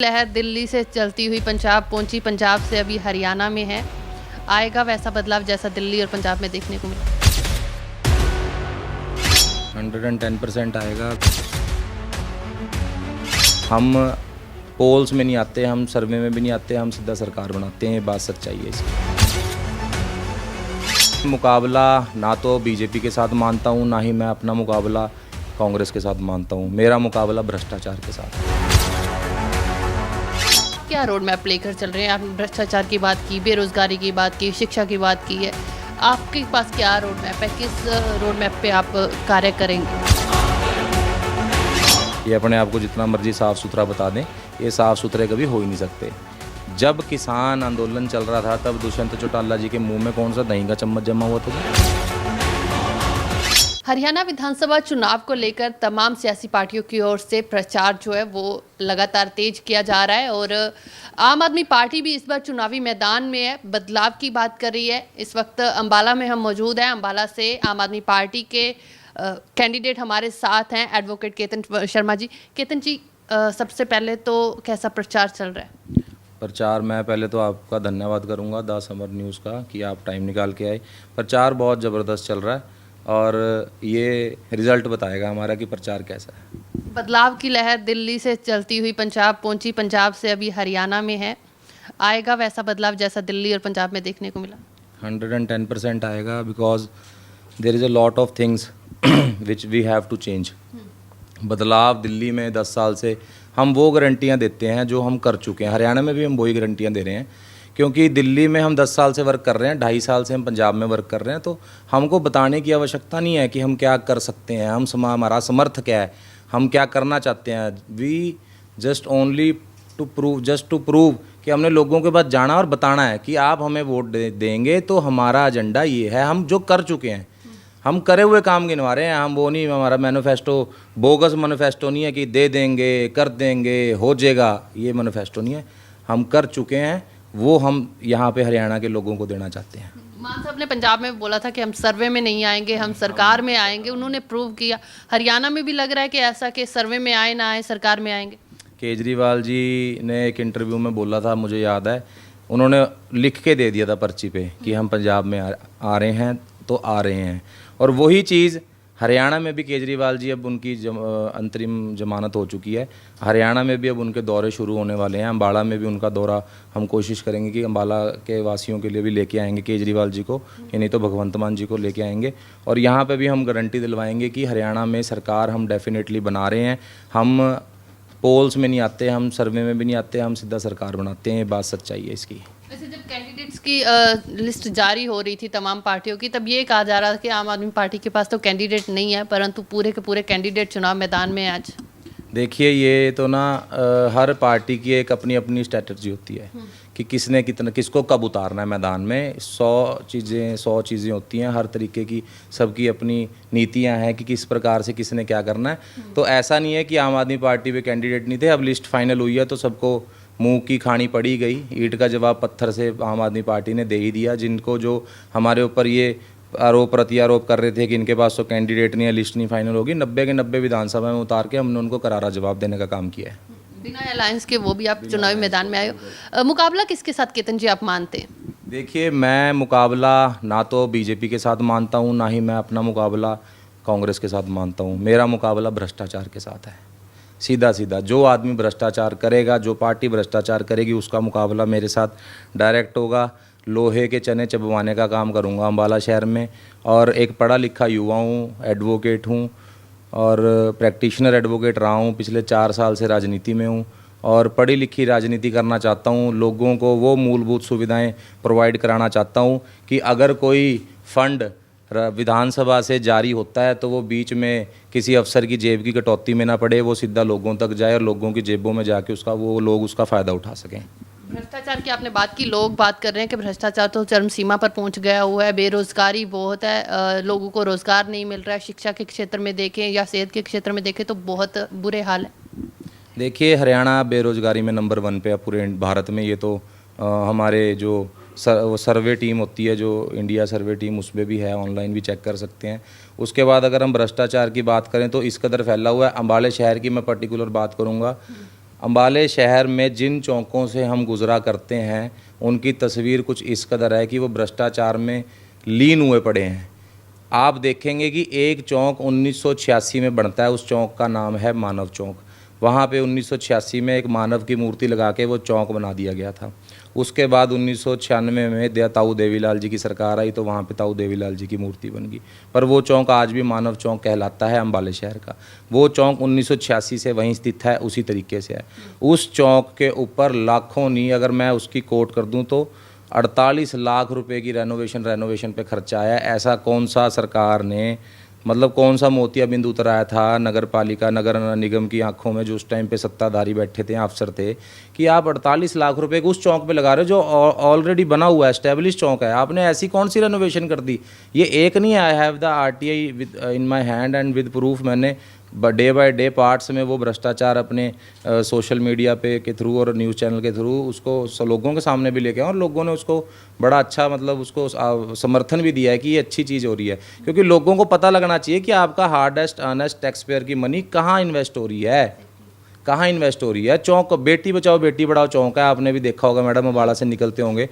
लहर दिल्ली से चलती हुई पंजाब पहुंची, पंजाब से अभी हरियाणा में है। आएगा वैसा बदलाव जैसा दिल्ली और पंजाब में देखने को मिला? 110% आएगा। हम पोल्स में नहीं आते, हम सर्वे में भी नहीं आते, हम सीधा सरकार बनाते हैं। बात सच्चाई है इसकी। मुकाबला ना तो बीजेपी के साथ मानता हूँ, ना ही मैं अपना मुकाबला कांग्रेस के साथ मानता हूँ। मेरा मुकाबला भ्रष्टाचार के साथ है। क्या रोड मैप लेकर चल रहे हैं? आपने भ्रष्टाचार की बात की, बेरोजगारी की बात की, शिक्षा की बात की है। आपके पास क्या रोड मैप है? किस रोड मैप पे आप कार्य करेंगे? ये अपने आप को जितना मर्जी साफ़ सुथरा बता दें, ये साफ़ सुथरे कभी हो ही नहीं सकते। जब किसान आंदोलन चल रहा था तब दुष्यंत चौटाला जी के मुंह में कौन सा दही का चम्मच जमा हुआ था? हरियाणा विधानसभा चुनाव को लेकर तमाम सियासी पार्टियों की ओर से प्रचार जो है वो लगातार तेज किया जा रहा है और आम आदमी पार्टी भी इस बार चुनावी मैदान में है, बदलाव की बात कर रही है। इस वक्त अंबाला में हम मौजूद हैं। अंबाला से आम आदमी पार्टी के कैंडिडेट हमारे साथ हैं, एडवोकेट केतन शर्मा जी। केतन जी, सबसे पहले तो कैसा प्रचार चल रहा है? प्रचार, मैं पहले तो आपका धन्यवाद करूंगा द समर न्यूज़ का कि आप टाइम निकाल के आए। प्रचार बहुत ज़बरदस्त चल रहा है और ये रिज़ल्ट बताएगा हमारा कि प्रचार कैसा है। बदलाव की लहर दिल्ली से चलती हुई पंजाब पहुंची, पंजाब से अभी हरियाणा में है। आएगा वैसा बदलाव जैसा दिल्ली और पंजाब में देखने को मिला? 110% आएगा, because there is a lot of things which we have to change. बदलाव दिल्ली में 10 साल से हम वो गारंटियाँ देते हैं जो हम कर चुके हैं। हरियाणा में भी हम वही गारंटियाँ दे रहे हैं, क्योंकि दिल्ली में हम 10 साल से वर्क कर रहे हैं, 2.5 साल से हम पंजाब में वर्क कर रहे हैं। तो हमको बताने की आवश्यकता नहीं है कि हम क्या कर सकते हैं, हमारा समर्थ क्या है, हम क्या करना चाहते हैं। We just only to prove कि हमने लोगों के पास जाना और बताना है कि आप हमें वोट देंगे तो हमारा एजेंडा ये है। हम जो कर चुके हैं, हम करे हुए काम गिनवा रहे हैं। हम वो नहीं, हमारा मैनिफेस्टो बोगस मैनिफेस्टो नहीं है कि दे देंगे, कर देंगे, हो जाएगा। ये मैनिफेस्टो नहीं है, हम कर चुके हैं। वो हम यहाँ पे हरियाणा के लोगों को देना चाहते हैं। मान साहब ने पंजाब में बोला था कि हम सर्वे में नहीं आएंगे, हम सरकार में आएंगे। उन्होंने प्रूव किया। हरियाणा में भी लग रहा है कि ऐसा कि सर्वे में आए ना आए, सरकार में आएंगे। केजरीवाल जी ने एक इंटरव्यू में बोला था, मुझे याद है, उन्होंने लिख के दे दिया था पर्ची पे कि हम पंजाब में आ रहे हैं तो आ रहे हैं। और वही चीज़ हरियाणा में भी केजरीवाल जी, अब उनकी अंतरिम जमानत हो चुकी है। हरियाणा में भी अब उनके दौरे शुरू होने वाले हैं। अम्बाला में भी उनका दौरा हम कोशिश करेंगे कि अम्बाला के वासियों के लिए भी लेके आएंगे केजरीवाल जी को, या नहीं तो भगवंत मान जी को लेके आएंगे। और यहाँ पे भी हम गारंटी दिलवाएंगे कि हरियाणा में सरकार हम डेफिनेटली बना रहे हैं। हम पोल्स में नहीं आते, हम सर्वे में भी नहीं आते, हम सीधा सरकार बनाते हैं। बात सच्चाई है इसकी। वैसे जब कैंडिडेट्स की लिस्ट जारी हो रही थी तमाम पार्टियों की, तब ये कहा जा रहा था कि आम आदमी पार्टी के पास तो कैंडिडेट नहीं है, परंतु पूरे के पूरे कैंडिडेट चुनाव मैदान में आज। देखिए, ये तो ना हर पार्टी की एक अपनी अपनी स्ट्रेटजी होती है कि किसने कितना किसको कब उतारना है मैदान में। 100 चीज़ें होती हैं हर तरीके की, सबकी अपनी नीतियां हैं कि किस प्रकार से किसने क्या करना है। तो ऐसा नहीं है कि आम आदमी पार्टी पे कैंडिडेट नहीं थे, अब लिस्ट फाइनल हुई है तो सबको मुंह की खानी पड़ी गई। ईंट का जवाब पत्थर से आम आदमी पार्टी ने दे ही दिया। जिनको जो हमारे ऊपर ये आरोप प्रत्यारोप कर रहे थे कि इनके पास तो कैंडिडेट नहीं है, लिस्ट नहीं फाइनल होगी, 90 के 90 विधानसभा में उतार के हमने उनको करारा जवाब देने का काम किया है। बिना अलायंस के वो भी आप चुनावी मैदान में आए हो। मुकाबला किसके साथ केतन जी आप मानते हैं? देखिए, मैं मुकाबला ना तो बीजेपी के साथ मानता हूँ, ना ही मैं अपना मुकाबला कांग्रेस के साथ मानता हूँ। मेरा मुकाबला भ्रष्टाचार के साथ है। सीधा सीधा जो आदमी भ्रष्टाचार करेगा, जो पार्टी भ्रष्टाचार करेगी, उसका मुकाबला मेरे साथ डायरेक्ट होगा। लोहे के चने चबवाने का काम करूंगा अम्बाला शहर में। और एक पढ़ा लिखा युवा हूँ, एडवोकेट हूँ और प्रैक्टिशनर एडवोकेट रहा हूँ। पिछले 4 साल से राजनीति में हूँ और पढ़ी लिखी राजनीति करना चाहता हूँ। लोगों को वो मूलभूत सुविधाएं प्रोवाइड कराना चाहता हूँ कि अगर कोई फंड विधानसभा से जारी होता है तो वो बीच में किसी अफसर की जेब की कटौती में ना पड़े, वो सीधा लोगों तक जाए और लोगों की जेबों में जाके लोग उसका फ़ायदा उठा सकें। भ्रष्टाचार की आपने बात की, लोग बात कर रहे हैं कि भ्रष्टाचार तो चरम सीमा पर पहुंच गया हुआ है, बेरोजगारी बहुत है, लोगों को रोजगार नहीं मिल रहा है। शिक्षा के क्षेत्र में देखें या सेहत के क्षेत्र में देखें तो बहुत बुरे हाल है। देखिए, हरियाणा बेरोजगारी में नंबर 1 पे है पूरे भारत में। ये तो हमारे जो सर्वे टीम होती है, जो इंडिया सर्वे टीम, उसमें भी है, ऑनलाइन भी चेक कर सकते हैं। उसके बाद अगर हम भ्रष्टाचार की बात करें तो इस कदर फैला हुआ है। अम्बाला शहर की मैं पर्टिकुलर बात करूँगा अम्बाले शहर में जिन चौकों से हम गुजरा करते हैं उनकी तस्वीर कुछ इस कदर है कि वो भ्रष्टाचार में लीन हुए पड़े हैं। आप देखेंगे कि एक चौक 1986 में बनता है, उस चौक का नाम है मानव चौक। वहाँ पे 1986 में एक मानव की मूर्ति लगा के वो चौक बना दिया गया था। उसके बाद 1996 में ताऊ देवीलाल जी की सरकार आई तो वहाँ पे ताऊ देवीलाल जी की मूर्ति बन गई, पर वो चौक आज भी मानव चौक कहलाता है अम्बाले शहर का। वो चौक 1986 से वहीं स्थित है, उसी तरीके से है। उस चौक के ऊपर लाखों नहीं, अगर मैं उसकी कोट कर दूँ तो 48 लाख रुपए की रेनोवेशन पे खर्चा आया। ऐसा कौन सा सरकार ने, मतलब कौन सा मोतियाबिंद उतराया था नगर पालिका नगर निगम की आंखों में जो उस टाइम पे सत्ताधारी बैठे थे, अफसर थे, कि आप 48 लाख रुपए उस चौक पे लगा रहे हो जो ऑलरेडी बना हुआ है, एस्टेब्लिश चौक है। आपने ऐसी कौन सी रेनोवेशन कर दी? ये एक नहीं, I have the RTI with in my hand and with proof. मैंने डे बाय डे पार्ट्स में वो भ्रष्टाचार अपने सोशल मीडिया पे के थ्रू और न्यूज़ चैनल के थ्रू उसको लोगों के सामने भी लेके आए और लोगों ने उसको बड़ा अच्छा, मतलब उसको समर्थन भी दिया है कि ये अच्छी चीज़ हो रही है। क्योंकि लोगों को पता लगना चाहिए कि आपका हार्डेस्ट अर्नेस्ट टैक्स पेयर की मनी कहाँ इन्वेस्ट हो रही है, कहाँ इन्वेस्ट हो रही है। चौक बेटी बचाओ बेटी पढ़ाओ चौक है, आपने भी देखा होगा, मैडम अम्बाड़ा से निकलते होंगे,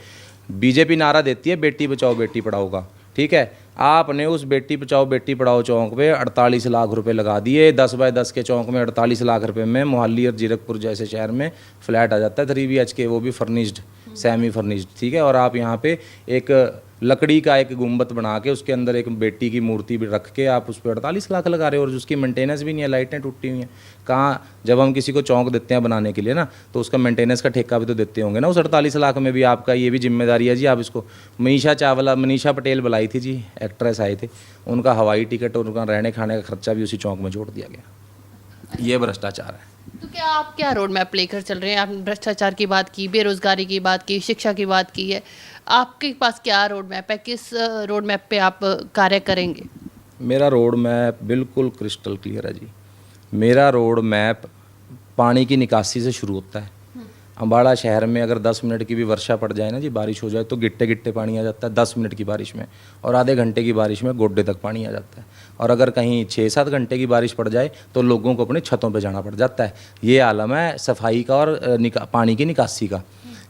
बीजेपी नारा देती है बेटी बचाओ बेटी पढ़ाओ का, ठीक है। आपने उस बेटी बचाओ बेटी पढ़ाओ चौक पे 48 लाख रुपए लगा दिए। 10 बाय 10 के चौक में 48 लाख रुपए में मोहाली और जीरकपुर जैसे शहर में फ्लैट आ जाता है 3 BHK, वो भी फर्निश्ड, सेमी फर्निश्ड, ठीक है। और आप यहाँ पे एक लकड़ी का एक गुम्बद बना के उसके अंदर एक बेटी की मूर्ति भी रख के आप उस पर 48 लाख लगा रहे हो और उसकी मेंटेनेंस भी नहीं है, लाइटें टूटी हुई हैं। कहाँ, जब हम किसी को चौक देते हैं बनाने के लिए ना, तो उसका मेंटेनेंस का ठेका भी तो देते होंगे ना। उस 48 लाख में भी आपका ये भी जिम्मेदारी है जी। आप इसको मनीषा पटेल बुलाई थी जी, एक्ट्रेस आए थे, उनका हवाई टिकट और उनका रहने खाने का खर्चा भी उसी चौक में जोड़ दिया गया। ये भ्रष्टाचार है। तो क्या आप क्या रोड मैप लेकर चल रहे हैं? आपने भ्रष्टाचार की बात की, बेरोजगारी की बात की, शिक्षा की बात की है, आपके पास क्या रोड मैप है? किस रोड मैप पे आप कार्य करेंगे? मेरा रोड मैप बिल्कुल क्रिस्टल क्लियर है जी। मेरा रोड मैप पानी की निकासी से शुरू होता है। अम्बाड़ा शहर में अगर 10 मिनट की भी वर्षा पड़ जाए ना जी, बारिश हो जाए, तो गिट्टे गिट्टे पानी आ जाता है 10 मिनट की बारिश में, और आधे घंटे की बारिश में गोड्डे तक पानी आ जाता है। और अगर कहीं 6-7 घंटे की बारिश पड़ जाए तो लोगों को अपनी छतों पे जाना पड़ जाता है। ये आलम है सफाई का और पानी की निकासी का।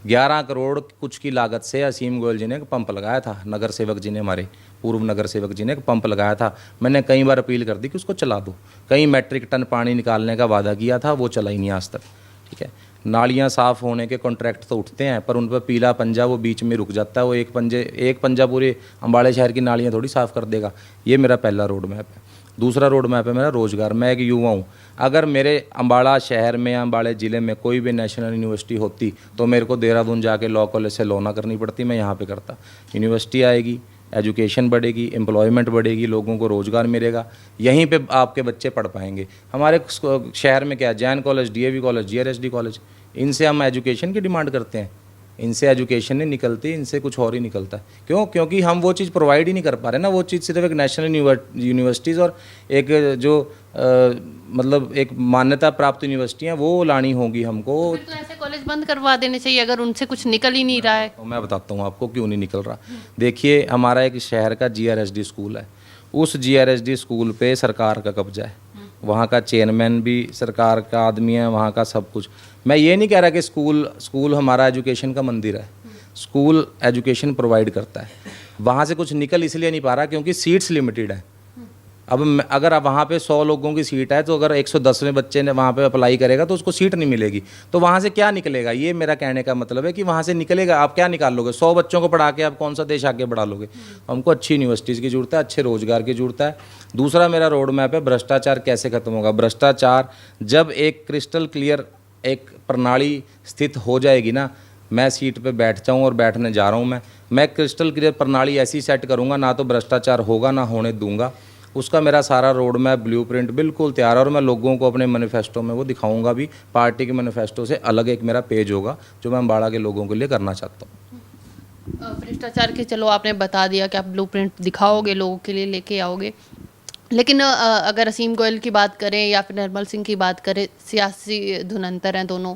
11 करोड़ कुछ की लागत से असीम गोयल जी ने एक पंप लगाया था, नगर सेवक जी ने, हमारे पूर्व नगर सेवक जी ने एक पंप लगाया था। मैंने कई बार अपील कर दी कि उसको चला दो। कई मैट्रिक टन पानी निकालने का वादा किया था, वो चला ही नहीं आज तक, ठीक है। नालियाँ साफ़ होने के कॉन्ट्रैक्ट तो उठते हैं, पर उन पर पीला पंजा वो बीच में रुक जाता है। वो एक पंजा पूरे अम्बाड़े शहर की नालियाँ थोड़ी साफ़ कर देगा। ये मेरा पहला रोड मैप है। दूसरा रोड मैप है मेरा रोज़गार। मैं एक युवा हूँ। अगर मेरे अम्बाड़ा शहर में या अम्बाड़े ज़िले में कोई भी नेशनल यूनिवर्सिटी होती तो मेरे को देहरादून जाके लॉ कॉलेज से लॉ ना करनी पड़ती, मैं यहाँ पे करता। यूनिवर्सिटी आएगी, एजुकेशन बढ़ेगी, एम्प्लॉयमेंट बढ़ेगी, लोगों को रोज़गार मिलेगा, यहीं पे आपके बच्चे पढ़ पाएंगे। हमारे शहर में क्या है, Jain college, DAV college, GRSD college, इनसे हम एजुकेशन की डिमांड करते हैं। इनसे एजुकेशन नहीं निकलती, इनसे कुछ और ही निकलता है। क्यों? क्योंकि हम वो चीज़ प्रोवाइड ही नहीं कर पा रहे ना। वो चीज़ सिर्फ एक नेशनल यूनिवर्सिटीज़ और एक जो मतलब एक मान्यता प्राप्त यूनिवर्सिटी हैं वो लानी होगी हमको। तो ऐसे कॉलेज बंद करवा देने चाहिए अगर उनसे कुछ निकल ही नहीं रहा है। तो मैं बताता हूँ आपको क्यों नहीं निकल रहा। देखिए, हमारा एक शहर का GRSD स्कूल है, उस GRSD स्कूल पे सरकार का कब्जा है। वहाँ का चेयरमैन भी सरकार का आदमी है, वहाँ का सब कुछ। मैं ये नहीं कह रहा कि स्कूल हमारा एजुकेशन का मंदिर है। स्कूल एजुकेशन प्रोवाइड करता है। वहाँ से कुछ निकल इसलिए नहीं पा रहा क्योंकि सीट्स लिमिटेड है। अब अगर आप वहाँ पे 100 लोगों की सीट है तो अगर 110वें बच्चे ने वहाँ पे अप्लाई करेगा तो उसको सीट नहीं मिलेगी, तो वहाँ से क्या निकलेगा? ये मेरा कहने का मतलब है कि वहाँ से निकलेगा, आप क्या निकाल लोगे? 100 बच्चों को पढ़ा के आप कौन सा देश आगे बढ़ा लोगे? हमको अच्छी यूनिवर्सिटीज़ की जरूरत है, अच्छे रोजगार की जरूरत है। दूसरा मेरा रोड मैप है भ्रष्टाचार कैसे खत्म होगा। भ्रष्टाचार जब एक क्रिस्टल क्लियर एक प्रणाली स्थित हो जाएगी ना, मैं सीट पे बैठ जाऊँ और बैठने जा रहा हूँ, मैं क्रिस्टल क्लियर प्रणाली ऐसी सेट करूँगा, ना तो भ्रष्टाचार होगा ना होने दूंगा। उसका मेरा सारा रोड मैप ब्लूप्रिंट बिल्कुल तैयार है और मैं लोगों को अपने मैनिफेस्टो में वो दिखाऊंगा भी। पार्टी के मैनिफेस्टो से अलग एक मेरा पेज होगा जो मैं अम्बाड़ा के लोगों के लिए करना चाहता हूँ। भ्रष्टाचार के चलो आपने बता दिया कि आप ब्लूप्रिंट दिखाओगे, लोगों के लिए लेके आओगे, लेकिन अगर असीम गोयल की बात करें या फिर निर्मल सिंह की बात करें, सियासी धुरंधर हैं दोनों,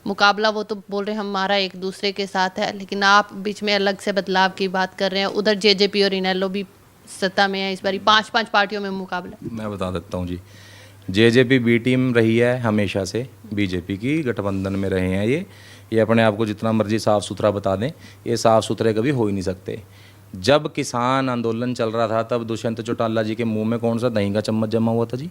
मुकाबला वो तो बोल रहे हैं हमारा एक दूसरे के साथ है, लेकिन आप बीच में अलग से बदलाव की बात कर रहे हैं। उधर JJP और इनेलो भी सत्ता में है, इस बार 5-5 पार्टियों में मुकाबला। मैं बता देता हूँ जी, जेजेपी बी टीम रही है हमेशा से, बीजेपी की गठबंधन में रहे हैं ये अपने आप को जितना मर्जी साफ़ सुथरा बता दें, ये साफ़ सुथरे कभी हो ही नहीं सकते। जब किसान आंदोलन चल रहा था तब दुष्यंत चौटाला जी के मुंह में कौन सा दही का चम्मच जमा हुआ था जी?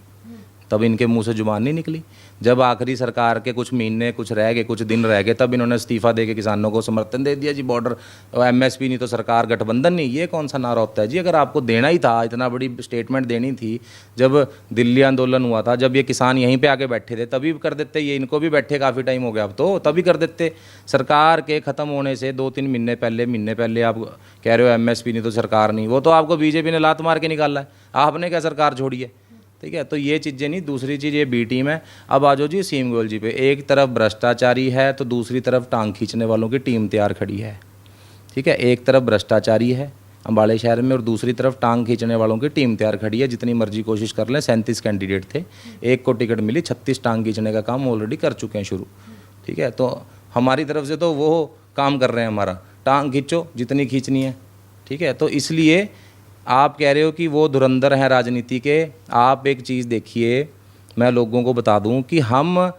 तब इनके मुंह से जुबान नहीं निकली। जब आखिरी सरकार के कुछ महीने कुछ रह गए, कुछ दिन रह गए, तब इन्होंने इस्तीफा दे के किसानों को समर्थन दे दिया जी, बॉर्डर एमएसपी नहीं तो सरकार गठबंधन नहीं। ये कौन सा नारा होता है जी? अगर आपको देना ही था, इतना बड़ी स्टेटमेंट देनी थी, जब दिल्ली आंदोलन हुआ था, जब ये किसान यहीं पर आके बैठे थे तभी कर देते। ये इनको भी बैठे काफ़ी टाइम हो गया अब तो, तभी कर देते। सरकार के ख़त्म होने से 2-3 महीने पहले आप कह रहे हो एमएसपी नहीं तो सरकार नहीं, वो तो आपको बीजेपी ने लात मार के निकाला है, आपने क्या सरकार छोड़ी है? ठीक है, तो ये चीज़ें नहीं। दूसरी चीज़ ये बी टीम है। अब आ जाओ जी सीएम गोयल जी पे। एक तरफ भ्रष्टाचारी है तो दूसरी तरफ टांग खींचने वालों की टीम तैयार खड़ी है। ठीक है, एक तरफ भ्रष्टाचारी है अम्बाड़े शहर में और दूसरी तरफ टांग खींचने वालों की टीम तैयार खड़ी है। जितनी मर्जी कोशिश कर लें, 37 कैंडिडेट थे, एक को टिकट मिली, 36 टांग खींचने का काम ऑलरेडी कर चुके हैं शुरू। ठीक है, तो हमारी तरफ से तो वो काम कर रहे हैं, हमारा टांग खींचो जितनी खींचनी है। ठीक है, तो इसलिए आप कह रहे हो कि वो धुरंधर हैं राजनीति के। आप एक चीज़ देखिए, मैं लोगों को बता दूं कि हम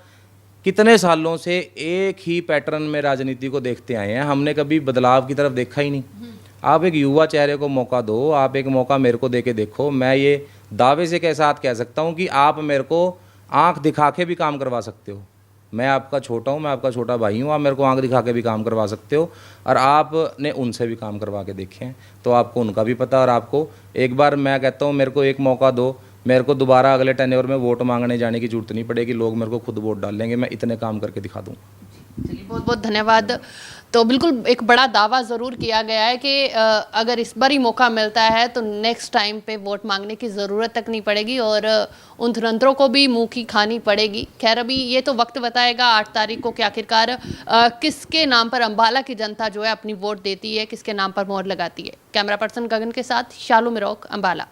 कितने सालों से एक ही पैटर्न में राजनीति को देखते आए हैं, हमने कभी बदलाव की तरफ देखा ही नहीं। आप एक युवा चेहरे को मौका दो, आप एक मौका मेरे को दे के देखो। मैं ये दावे से के साथ कह सकता हूँ कि आप मेरे को आँख दिखा के भी काम करवा सकते हो। मैं आपका छोटा हूँ, मैं आपका छोटा भाई हूँ, आप मेरे को आंख दिखा के भी काम करवा सकते हो और आपने उनसे भी काम करवा के देखे हैं, तो आपको उनका भी पता। और आपको एक बार मैं कहता हूँ मेरे को एक मौका दो, मेरे को दोबारा अगले टेन्योर में वोट मांगने जाने की जरूरत नहीं पड़ेगी, लोग मेरे को खुद वोट डाल लेंगे, मैं इतने काम करके दिखा दूँ। चलिए, बहुत बहुत धन्यवाद। तो बिल्कुल एक बड़ा दावा ज़रूर किया गया है कि अगर इस बार ही मौका मिलता है तो नेक्स्ट टाइम पे वोट मांगने की ज़रूरत तक नहीं पड़ेगी और उन धुरंधरों को भी मुंह की खानी पड़ेगी। खैर, अभी ये तो वक्त बताएगा 8 तारीख को कि आखिरकार किसके नाम पर अम्बाला की जनता जो है अपनी वोट देती है, किसके नाम पर मोहर लगाती है। कैमरा पर्सन गगन के साथ शालू मिरोक, अम्बाला।